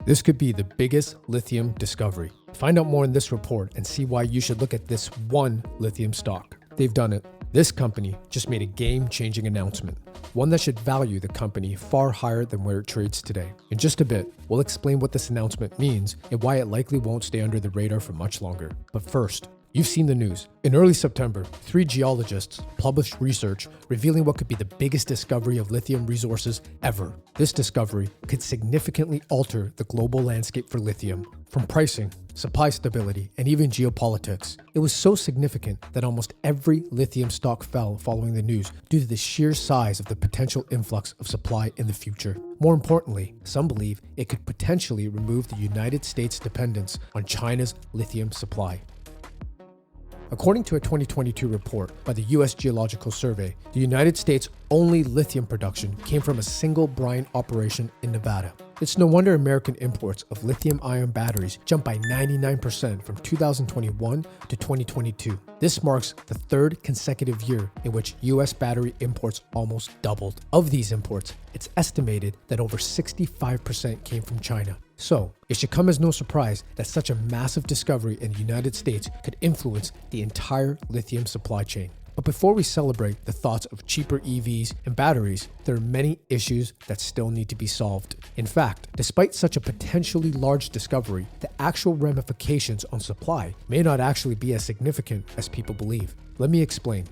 This could be the biggest lithium discovery. Find out more in this report and see why you should look at this one lithium stock. They've done it. This company just made a game-changing announcement, one that should value the company far higher than where it trades today. In just a bit, we'll explain what this announcement means and why it likely won't stay under the radar for much longer. But first, you've seen the news. In early September, 3 geologists published research revealing what could be the biggest discovery of lithium resources ever. This discovery could significantly alter the global landscape for lithium, from pricing, supply stability, and even geopolitics. It was so significant that almost every lithium stock fell following the news due to the sheer size of the potential influx of supply in the future. More importantly, some believe it could potentially remove the United States' dependence on China's lithium supply. According to a 2022 report by the U.S. Geological Survey, the United States' only lithium production came from a single brine operation in Nevada. It's no wonder American imports of lithium-ion batteries jumped by 99% from 2021 to 2022. This marks the third consecutive year in which U.S. battery imports almost doubled. Of these imports, it's estimated that over 65% came from China. So, it should come as no surprise that such a massive discovery in the United States could influence the entire lithium supply chain. But before we celebrate the thoughts of cheaper EVs and batteries, there are many issues that still need to be solved. In fact, despite such a potentially large discovery, the actual ramifications on supply may not actually be as significant as people believe. Let me explain.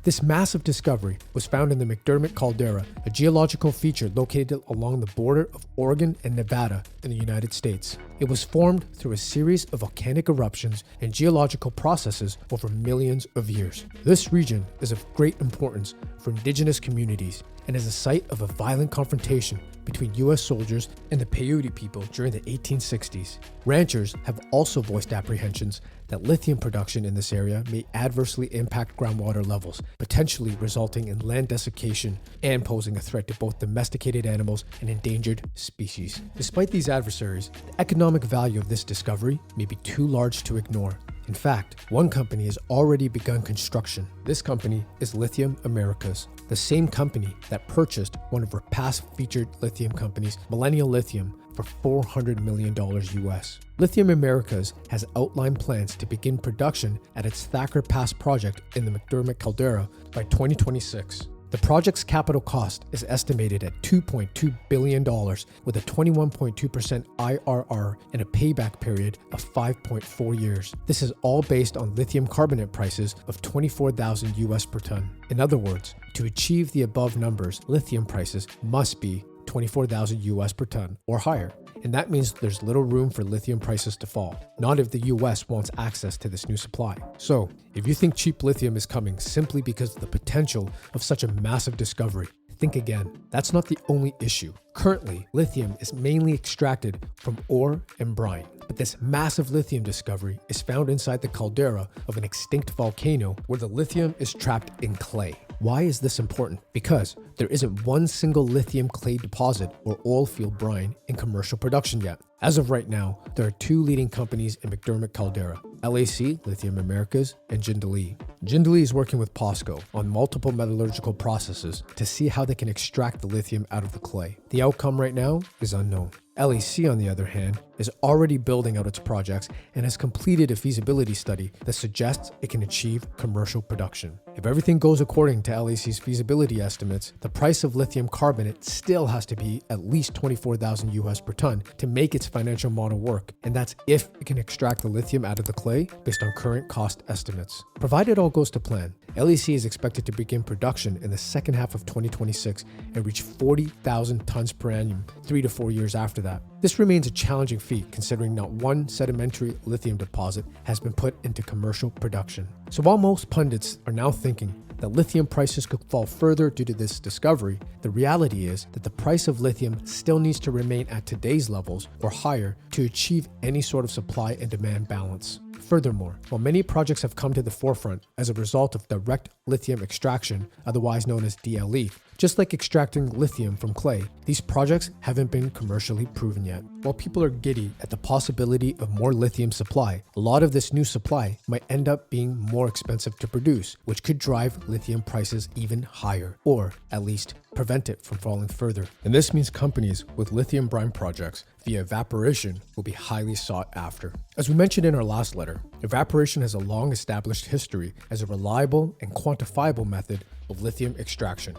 This massive discovery was found in the McDermott Caldera, a geological feature located along the border of Oregon and Nevada in the United States. It was formed through a series of volcanic eruptions and geological processes over millions of years. This region is of great importance for indigenous communities and is the site of a violent confrontation between U.S. soldiers and the Paiute people during the 1860s. Ranchers have also voiced apprehensions that lithium production in this area may adversely impact groundwater levels, potentially resulting in land desiccation and posing a threat to both domesticated animals and endangered species. Despite these adversaries, the economic value of this discovery may be too large to ignore. In fact, one company has already begun construction. This company is Lithium Americas, the same company that purchased one of our past featured lithium companies, Millennial Lithium, for $400 million US. Lithium Americas has outlined plans to begin production at its Thacker Pass project in the McDermott Caldera by 2026. The project's capital cost is estimated at $2.2 billion with a 21.2% IRR and a payback period of 5.4 years. This is all based on lithium carbonate prices of $24,000 US per ton. In other words, to achieve the above numbers, lithium prices must be $24,000 US per ton or higher. And that means there's little room for lithium prices to fall, not if the US wants access to this new supply. So, if you think cheap lithium is coming simply because of the potential of such a massive discovery, think again. That's not the only issue. Currently, lithium is mainly extracted from ore and brine. But this massive lithium discovery is found inside the caldera of an extinct volcano where the lithium is trapped in clay. Why is this important? Because there isn't one single lithium clay deposit or oil field brine in commercial production yet. As of right now, there are 2 leading companies in McDermott Caldera, LAC, Lithium Americas, and Jindalee. Jindalee is working with POSCO on multiple metallurgical processes to see how they can extract the lithium out of the clay. The outcome right now is unknown. LAC, on the other hand, is already building out its projects and has completed a feasibility study that suggests it can achieve commercial production. If everything goes according to LAC's feasibility estimates, the price of lithium carbonate still has to be at least $24,000 US per ton to make its financial model work, and that's if it can extract the lithium out of the clay based on current cost estimates. Provided all goes to plan, LAC is expected to begin production in the second half of 2026 and reach 40,000 tons per annum 3 to 4 years after that. This remains a challenging feat considering not one sedimentary lithium deposit has been put into commercial production. So while most pundits are now thinking that lithium prices could fall further due to this discovery, the reality is that the price of lithium still needs to remain at today's levels or higher to achieve any sort of supply and demand balance. Furthermore, while many projects have come to the forefront as a result of direct lithium extraction, otherwise known as DLE, Just like extracting lithium from clay, these projects haven't been commercially proven yet. While people are giddy at the possibility of more lithium supply, a lot of this new supply might end up being more expensive to produce, which could drive lithium prices even higher, or at least prevent it from falling further. And this means companies with lithium brine projects via evaporation will be highly sought after. As we mentioned in our last letter, evaporation has a long established history as a reliable and quantifiable method of lithium extraction.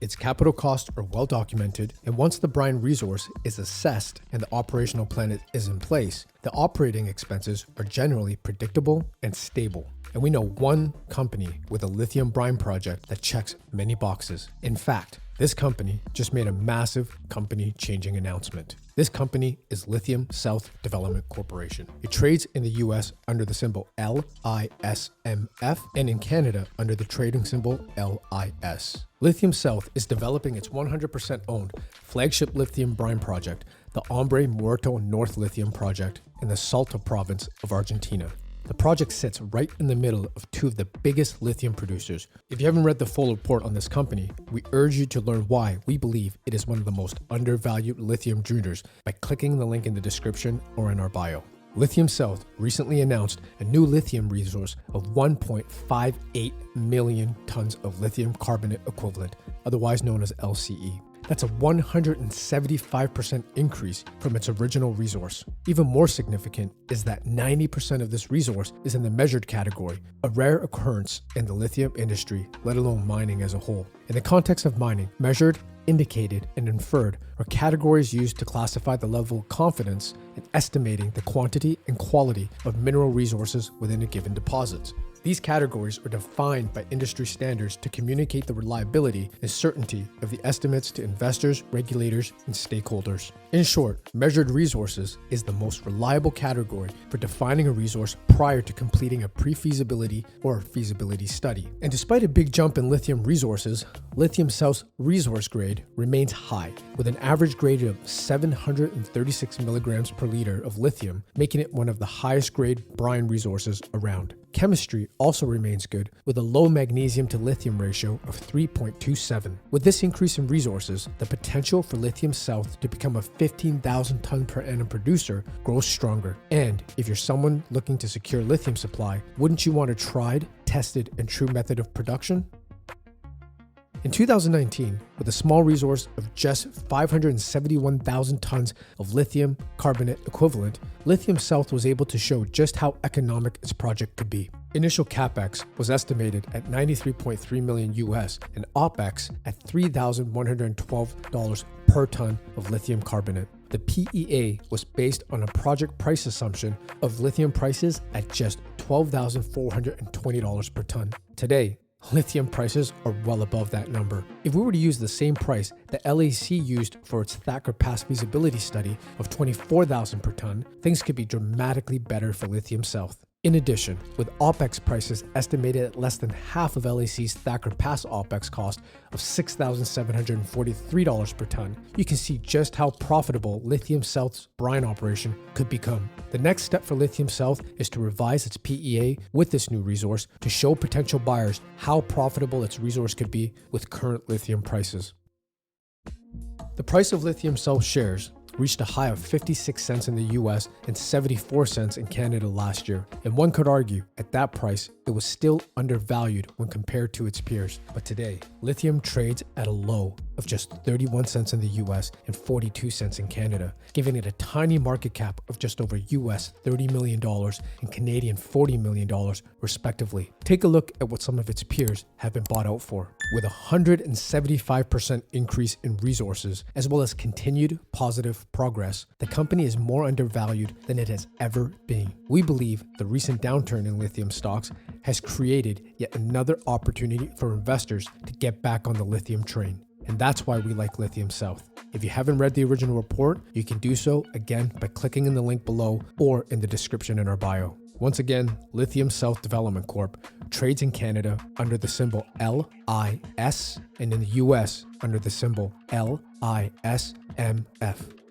Its capital costs are well documented, and once the brine resource is assessed and the operational plan is in place, the operating expenses are generally predictable and stable. And we know one company with a lithium brine project that checks many boxes. In fact, this company just made a massive company-changing announcement. This company is Lithium South Development Corporation. It trades in the US under the symbol LISMF and in Canada under the trading symbol LIS. Lithium South is developing its 100% owned flagship lithium brine project, the Hombre Muerto North Lithium Project in the Salta province of Argentina. The project sits right in the middle of two of the biggest lithium producers. If you haven't read the full report on this company, we urge you to learn why we believe it is one of the most undervalued lithium juniors by clicking the link in the description or in our bio. Lithium South recently announced a new lithium resource of 1.58 million tons of lithium carbonate equivalent, otherwise known as LCE. That's a 175% increase from its original resource. Even more significant is that 90% of this resource is in the measured category, a rare occurrence in the lithium industry, let alone mining as a whole. In the context of mining, measured, indicated, and inferred are categories used to classify the level of confidence in estimating the quantity and quality of mineral resources within a given deposit. These categories are defined by industry standards to communicate the reliability and certainty of the estimates to investors, regulators, and stakeholders. In short, measured resources is the most reliable category for defining a resource prior to completing a pre-feasibility or feasibility study. And despite a big jump in lithium resources, Lithium South's resource grade remains high, with an average grade of 736 milligrams per liter of lithium, making it one of the highest grade brine resources around. Chemistry also remains good, with a low magnesium to lithium ratio of 3.27. With this increase in resources, the potential for Lithium South to become a 15,000 ton per annum producer grows stronger. And if you're someone looking to secure lithium supply, wouldn't you want a tried, tested, and true method of production? In 2019, with a small resource of just 571,000 tons of lithium carbonate equivalent, Lithium South was able to show just how economic its project could be. Initial capex was estimated at $93.3 million US and OPEX at $3,112 per ton of lithium carbonate. The PEA was based on a project price assumption of lithium prices at just $12,420 per ton. Today, lithium prices are well above that number. If we were to use the same price that LAC used for its Thacker Pass feasibility study of $24,000 per ton, things could be dramatically better for Lithium South. In addition, with OPEX prices estimated at less than half of LAC's Thacker Pass OPEX cost of $6,743 per ton, you can see just how profitable Lithium South's brine operation could become. The next step for Lithium South is to revise its PEA with this new resource to show potential buyers how profitable its resource could be with current lithium prices. The price of Lithium South shares reached a high of 56 cents in the US and 74 cents in Canada last year. And one could argue, at that price, it was still undervalued when compared to its peers. But today, lithium trades at a low of just 31 cents in the US and 42 cents in Canada, giving it a tiny market cap of just over US $30 million and Canadian $40 million, respectively. Take a look at what some of its peers have been bought out for. With a 175% increase in resources, as well as continued positive progress, the company is more undervalued than it has ever been. We believe the recent downturn in lithium stocks has created yet another opportunity for investors to get back on the lithium train. And that's why we like Lithium South. If you haven't read the original report, you can do so again by clicking in the link below or in the description in our bio. Once again, Lithium South Development Corp trades in Canada under the symbol LIS and in the US under the symbol LISMF.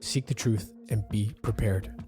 Seek the truth and be prepared.